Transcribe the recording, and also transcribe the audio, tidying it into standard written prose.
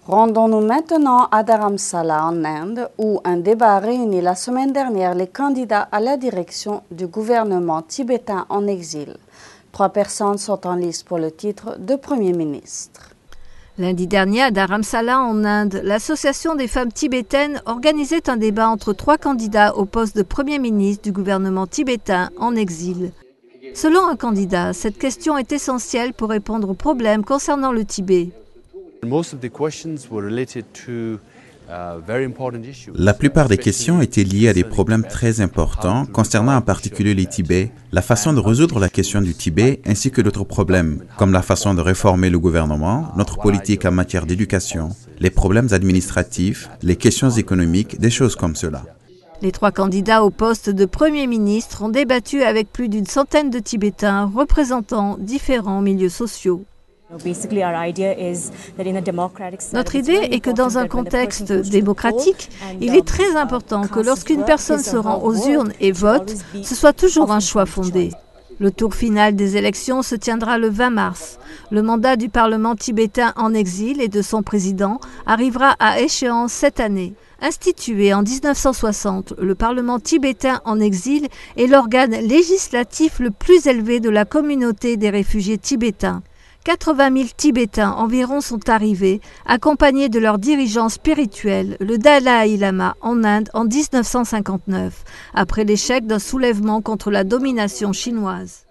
Rendons-nous maintenant à Dharamsala en Inde, où un débat réunit la semaine dernière les candidats à la direction du gouvernement tibétain en exil. 3 personnes sont en lice pour le titre de Premier ministre. Lundi dernier, à Dharamsala, en Inde, l'Association des femmes tibétaines organisait un débat entre 3 candidats au poste de Premier ministre du gouvernement tibétain en exil. Selon un candidat, cette question est essentielle pour répondre aux problèmes concernant le Tibet. La plupart des questions étaient liées à des problèmes très importants concernant en particulier les Tibets, la façon de résoudre la question du Tibet ainsi que d'autres problèmes, comme la façon de réformer le gouvernement, notre politique en matière d'éducation, les problèmes administratifs, les questions économiques, des choses comme cela. Les 3 candidats au poste de Premier ministre ont débattu avec plus d'une centaine de Tibétains représentant différents milieux sociaux. Notre idée est que dans un contexte démocratique, il est très important que lorsqu'une personne se rend aux urnes et vote, ce soit toujours un choix fondé. Le tour final des élections se tiendra le 20 mars. Le mandat du Parlement tibétain en exil et de son président arrivera à échéance cette année. Institué en 1960, le Parlement tibétain en exil est l'organe législatif le plus élevé de la communauté des réfugiés tibétains. 80 000 Tibétains environ sont arrivés, accompagnés de leur dirigeant spirituel, le Dalai Lama, en Inde en 1959, après l'échec d'un soulèvement contre la domination chinoise.